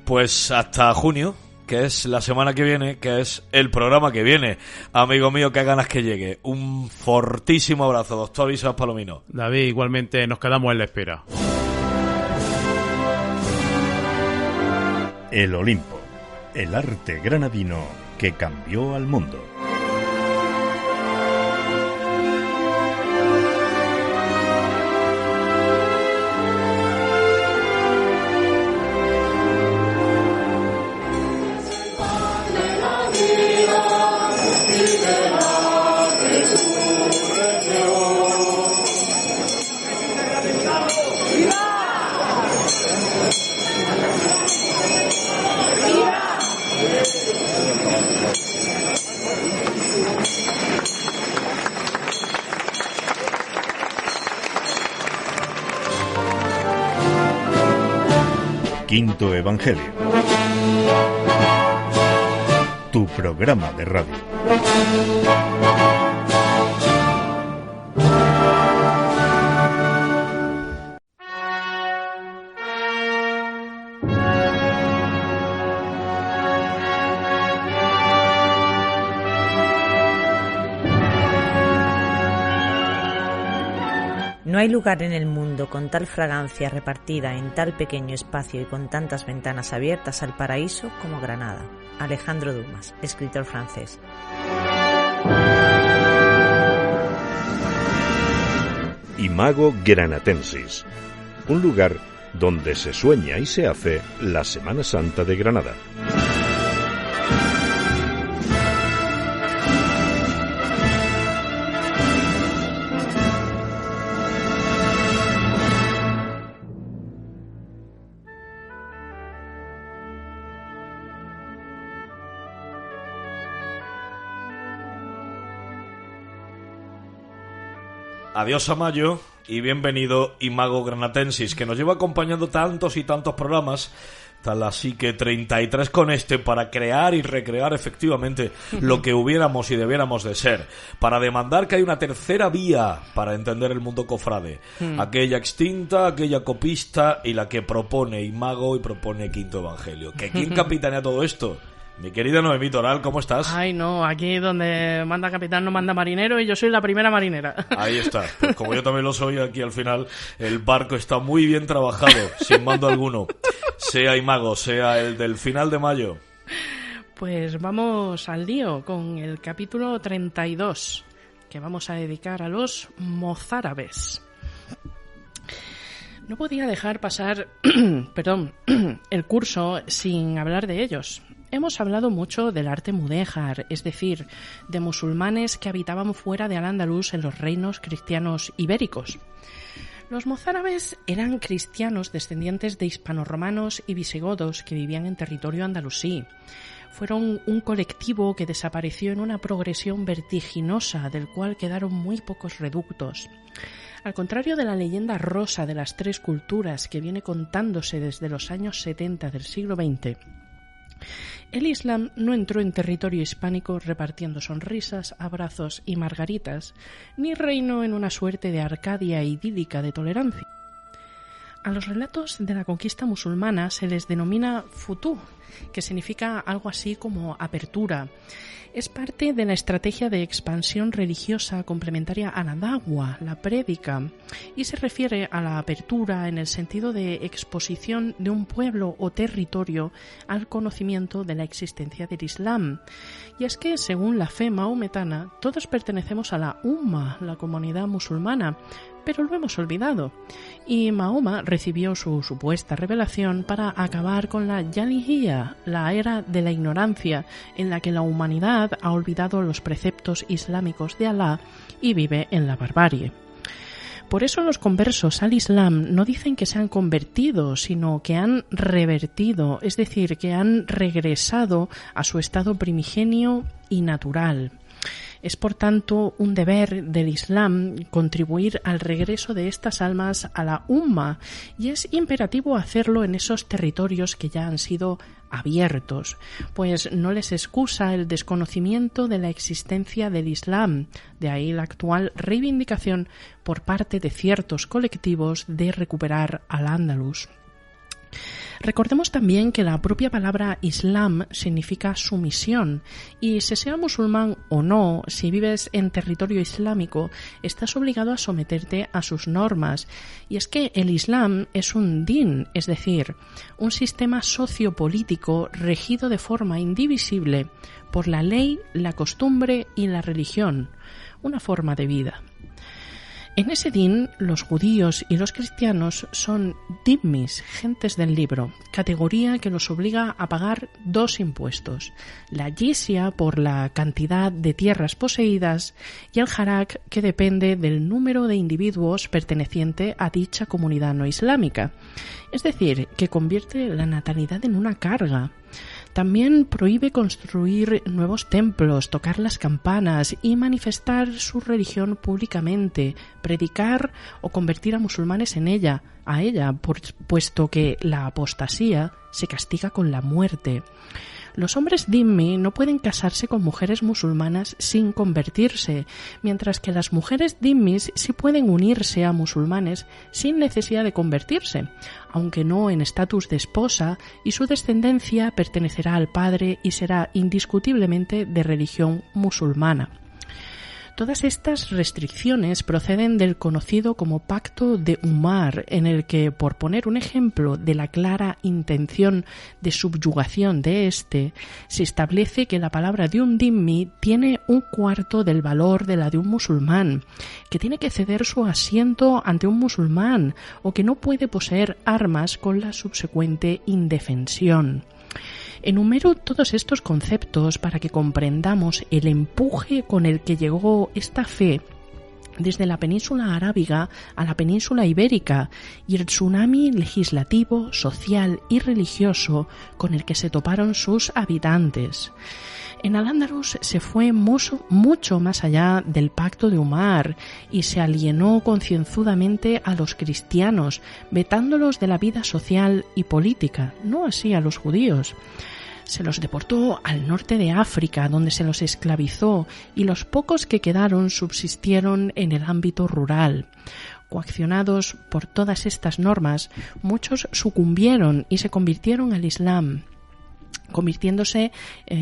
Pues hasta junio, que es la semana que viene, que es el programa que viene. Amigo mío, qué ganas que llegue. Un fortísimo abrazo, doctor Isaac Palomino. David, igualmente nos quedamos en la espera. El Olimpo, el arte granadino que cambió al mundo. Quinto Evangelio. tu programa de radio. No hay lugar en el mundo con tal fragancia repartida en tal pequeño espacio y con tantas ventanas abiertas al paraíso como Granada. Alejandro Dumas, escritor francés. Imago Granatensis, un lugar donde se sueña y se hace la Semana Santa de Granada. Adiós a Mayo y bienvenido Imago Granatensis, que nos lleva acompañando tantos y tantos programas, tal así que 33 con este, para crear y recrear efectivamente lo que hubiéramos y debiéramos de ser, para demandar que hay una tercera vía para entender el mundo cofrade, aquella extinta, aquella copista y la que propone Imago y propone Quinto Evangelio. ¿Que quién capitanea todo esto? Mi querida Noemí Toral, ¿cómo estás? Ay, no, aquí donde manda capitán no manda marinero y yo soy la primera marinera. Ahí está, pues como yo también lo soy, aquí al final el barco está muy bien trabajado, sin mando alguno. Sea Imago, sea el del final de mayo. Pues vamos al lío con el capítulo 32, que vamos a dedicar a los mozárabes. No podía dejar pasar el curso sin hablar de ellos. Hemos hablado mucho del arte mudéjar, es decir, de musulmanes que habitaban fuera de Al-Ándalus en los reinos cristianos ibéricos. Los mozárabes eran cristianos descendientes de hispanoromanos y visigodos que vivían en territorio andalusí. Fueron un colectivo que desapareció en una progresión vertiginosa del cual quedaron muy pocos reductos. Al contrario de la leyenda rosa de las tres culturas que viene contándose desde los años 70 del siglo XX, el Islam no entró en territorio hispánico repartiendo sonrisas, abrazos y margaritas, ni reinó en una suerte de Arcadia idílica de tolerancia. A los relatos de la conquista musulmana se les denomina futú, que significa algo así como apertura. Es parte de la estrategia de expansión religiosa complementaria a la da'wa, la prédica, y se refiere a la apertura en el sentido de exposición de un pueblo o territorio al conocimiento de la existencia del Islam. Y es que, según la fe mahometana, todos pertenecemos a la Umma, la comunidad musulmana, pero lo hemos olvidado. Y Mahoma recibió su supuesta revelación para acabar con la Jahiliya, la era de la ignorancia, en la que la humanidad ha olvidado los preceptos islámicos de Alá y vive en la barbarie. Por eso los conversos al Islam no dicen que se han convertido, sino que han revertido, es decir, que han regresado a su estado primigenio y natural. Es, por tanto, un deber del Islam contribuir al regreso de estas almas a la Umma, y es imperativo hacerlo en esos territorios que ya han sido abiertos, pues no les excusa el desconocimiento de la existencia del Islam, de ahí la actual reivindicación por parte de ciertos colectivos de recuperar Al-Ándalus. Recordemos también que la propia palabra Islam significa sumisión, y se sea musulmán o no, si vives en territorio islámico, estás obligado a someterte a sus normas. Y es que el Islam es un din, es decir, un sistema sociopolítico regido de forma indivisible por la ley, la costumbre y la religión, una forma de vida. En ese din, los judíos y los cristianos son dhimmis, gentes del libro, categoría que los obliga a pagar dos impuestos: la jizya por la cantidad de tierras poseídas y el harak, que depende del número de individuos perteneciente a dicha comunidad no islámica. Es decir, que convierte la natalidad en una carga. También prohíbe construir nuevos templos, tocar las campanas y manifestar su religión públicamente, predicar o convertir a musulmanes a ella, puesto que la apostasía se castiga con la muerte. Los hombres dhimmi no pueden casarse con mujeres musulmanas sin convertirse, mientras que las mujeres dhimmis sí pueden unirse a musulmanes sin necesidad de convertirse, aunque no en estatus de esposa, y su descendencia pertenecerá al padre y será indiscutiblemente de religión musulmana. Todas estas restricciones proceden del conocido como Pacto de Umar, en el que, por poner un ejemplo de la clara intención de subyugación de este, se establece que la palabra de un dhimmi tiene un cuarto del valor de la de un musulmán, que tiene que ceder su asiento ante un musulmán o que no puede poseer armas con la subsecuente indefensión. Enumero todos estos conceptos para que comprendamos el empuje con el que llegó esta fe desde la península arábiga a la península ibérica y el tsunami legislativo, social y religioso con el que se toparon sus habitantes. En Al-Ándalus se fue mucho más allá del Pacto de Umar y se alienó concienzudamente a los cristianos, vetándolos de la vida social y política, no así a los judíos. Se los deportó al norte de África, donde se los esclavizó, y los pocos que quedaron subsistieron en el ámbito rural. Coaccionados por todas estas normas, muchos sucumbieron y se convirtieron al Islam, convirtiéndose,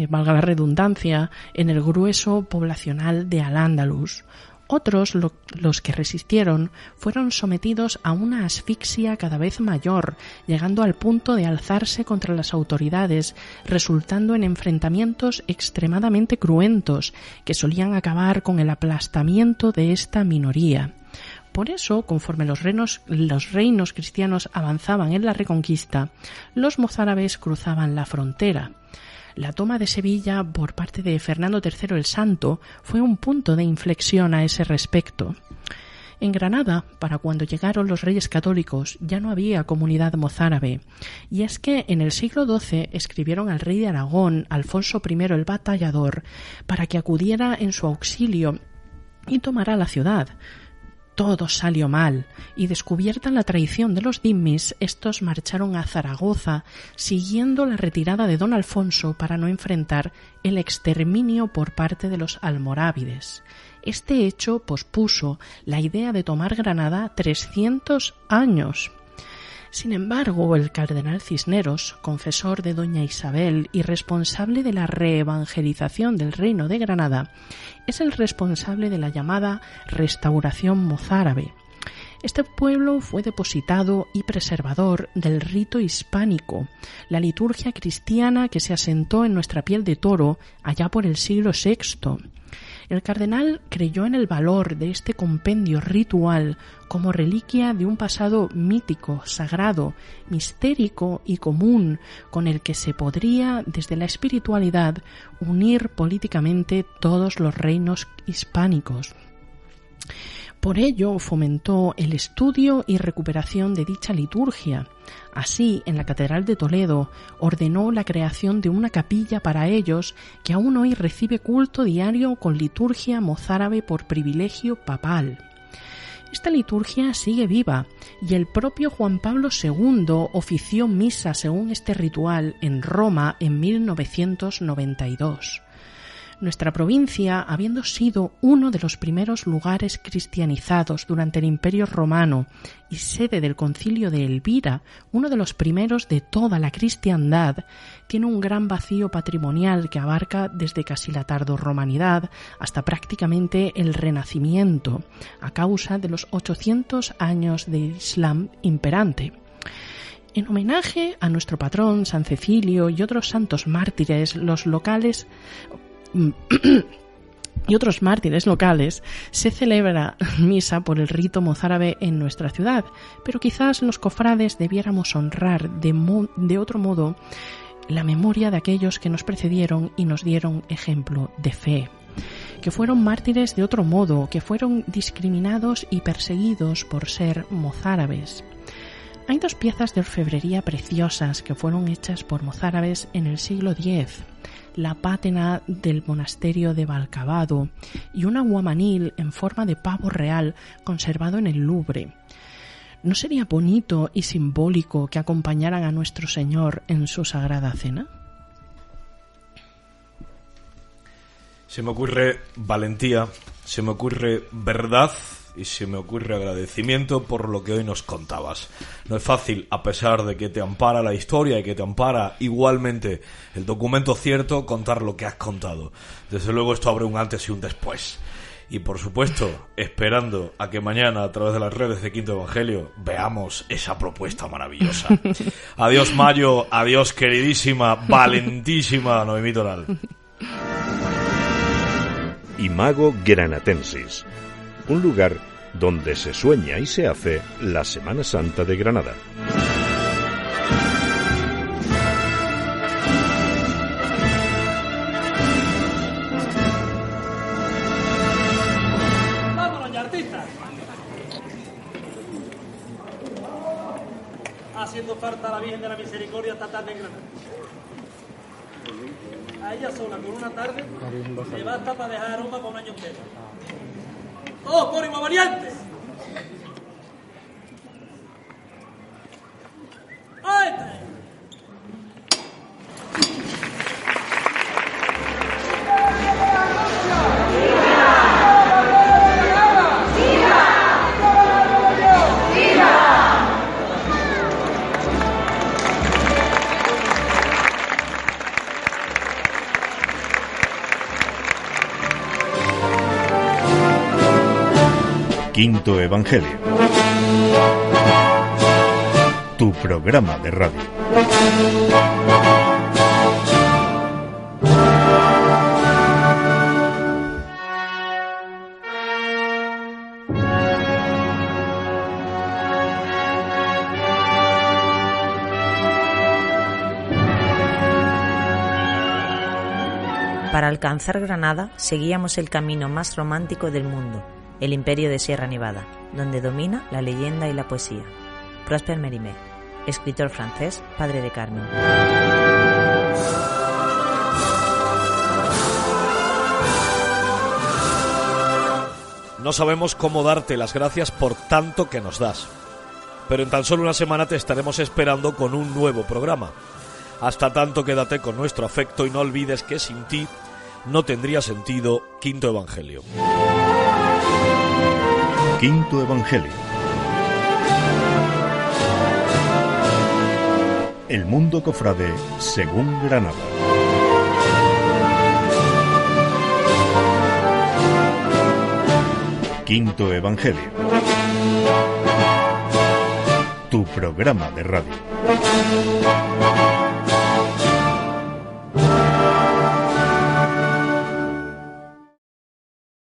valga la redundancia, en el grueso poblacional de Al-Ándalus. Otros, los que resistieron, fueron sometidos a una asfixia cada vez mayor, llegando al punto de alzarse contra las autoridades, resultando en enfrentamientos extremadamente cruentos que solían acabar con el aplastamiento de esta minoría. Por eso, conforme los reinos cristianos avanzaban en la reconquista, los mozárabes cruzaban la frontera. La toma de Sevilla por parte de Fernando III el Santo fue un punto de inflexión a ese respecto. En Granada, para cuando llegaron los reyes católicos, ya no había comunidad mozárabe, y es que en el siglo XII escribieron al rey de Aragón, Alfonso I el Batallador, para que acudiera en su auxilio y tomara la ciudad. Todo salió mal, y descubierta la traición de los dhimmis, estos marcharon a Zaragoza, siguiendo la retirada de don Alfonso para no enfrentar el exterminio por parte de los almorávides. Este hecho pospuso la idea de tomar Granada 300 años. Sin embargo, el cardenal Cisneros, confesor de doña Isabel y responsable de la reevangelización del reino de Granada, es el responsable de la llamada restauración mozárabe. Este pueblo fue depositado y preservador del rito hispánico, la liturgia cristiana que se asentó en nuestra piel de toro allá por el siglo VI. El cardenal creyó en el valor de este compendio ritual como reliquia de un pasado mítico, sagrado, mistérico y común, con el que se podría, desde la espiritualidad, unir políticamente todos los reinos hispánicos. Por ello fomentó el estudio y recuperación de dicha liturgia. Así, en la Catedral de Toledo, ordenó la creación de una capilla para ellos que aún hoy recibe culto diario con liturgia mozárabe por privilegio papal. Esta liturgia sigue viva y el propio Juan Pablo II ofició misa según este ritual en Roma en 1992. Nuestra provincia, habiendo sido uno de los primeros lugares cristianizados durante el Imperio Romano y sede del Concilio de Elvira, uno de los primeros de toda la cristiandad, tiene un gran vacío patrimonial que abarca desde casi la tardorromanidad hasta prácticamente el Renacimiento, a causa de los 800 años de Islam imperante. En homenaje a nuestro patrón San Cecilio y otros santos mártires, otros mártires locales, se celebra misa por el rito mozárabe en nuestra ciudad, pero quizás los cofrades debiéramos honrar de otro modo la memoria de aquellos que nos precedieron y nos dieron ejemplo de fe, que fueron mártires de otro modo, que fueron discriminados y perseguidos por ser mozárabes. Hay dos piezas de orfebrería preciosas que fueron hechas por mozárabes en el siglo X, la pátena del monasterio de Valcavado y un aguamanil en forma de pavo real conservado en el Louvre. ¿No sería bonito y simbólico que acompañaran a nuestro Señor en su Sagrada Cena? Se me ocurre valentía, se me ocurre verdad y se me ocurre agradecimiento por lo que hoy nos contabas. No es fácil, a pesar de que te ampara la historia y que te ampara igualmente el documento cierto, contar lo que has contado. Desde luego esto abre un antes y un después. Y por supuesto, esperando a que mañana a través de las redes de Quinto Evangelio veamos esa propuesta maravillosa. Adiós Mayo, adiós queridísima, valentísima Noemí Toral. Imago Granatensis, un lugar donde se sueña y se hace la Semana Santa de Granada. Vámonos ya, artistas. Haciendo falta la Virgen de la Misericordia esta tarde en Granada. A ella sola, con una tarde, le basta para dejar aroma para un año entero. ¡Todos por igual valientes! ¡Ahí está! Quinto Evangelio, tu programa de radio. Para alcanzar Granada, seguíamos el camino más romántico del mundo, el imperio de Sierra Nevada, donde domina la leyenda y la poesía. Prosper Mérimée, escritor francés, padre de Carmen. No sabemos cómo darte las gracias por tanto que nos das, pero en tan solo una semana te estaremos esperando con un nuevo programa. Hasta tanto, quédate con nuestro afecto y no olvides que sin ti no tendría sentido Quinto Evangelio. Quinto Evangelio. El mundo cofrade según Granada. Quinto Evangelio. Tu programa de radio.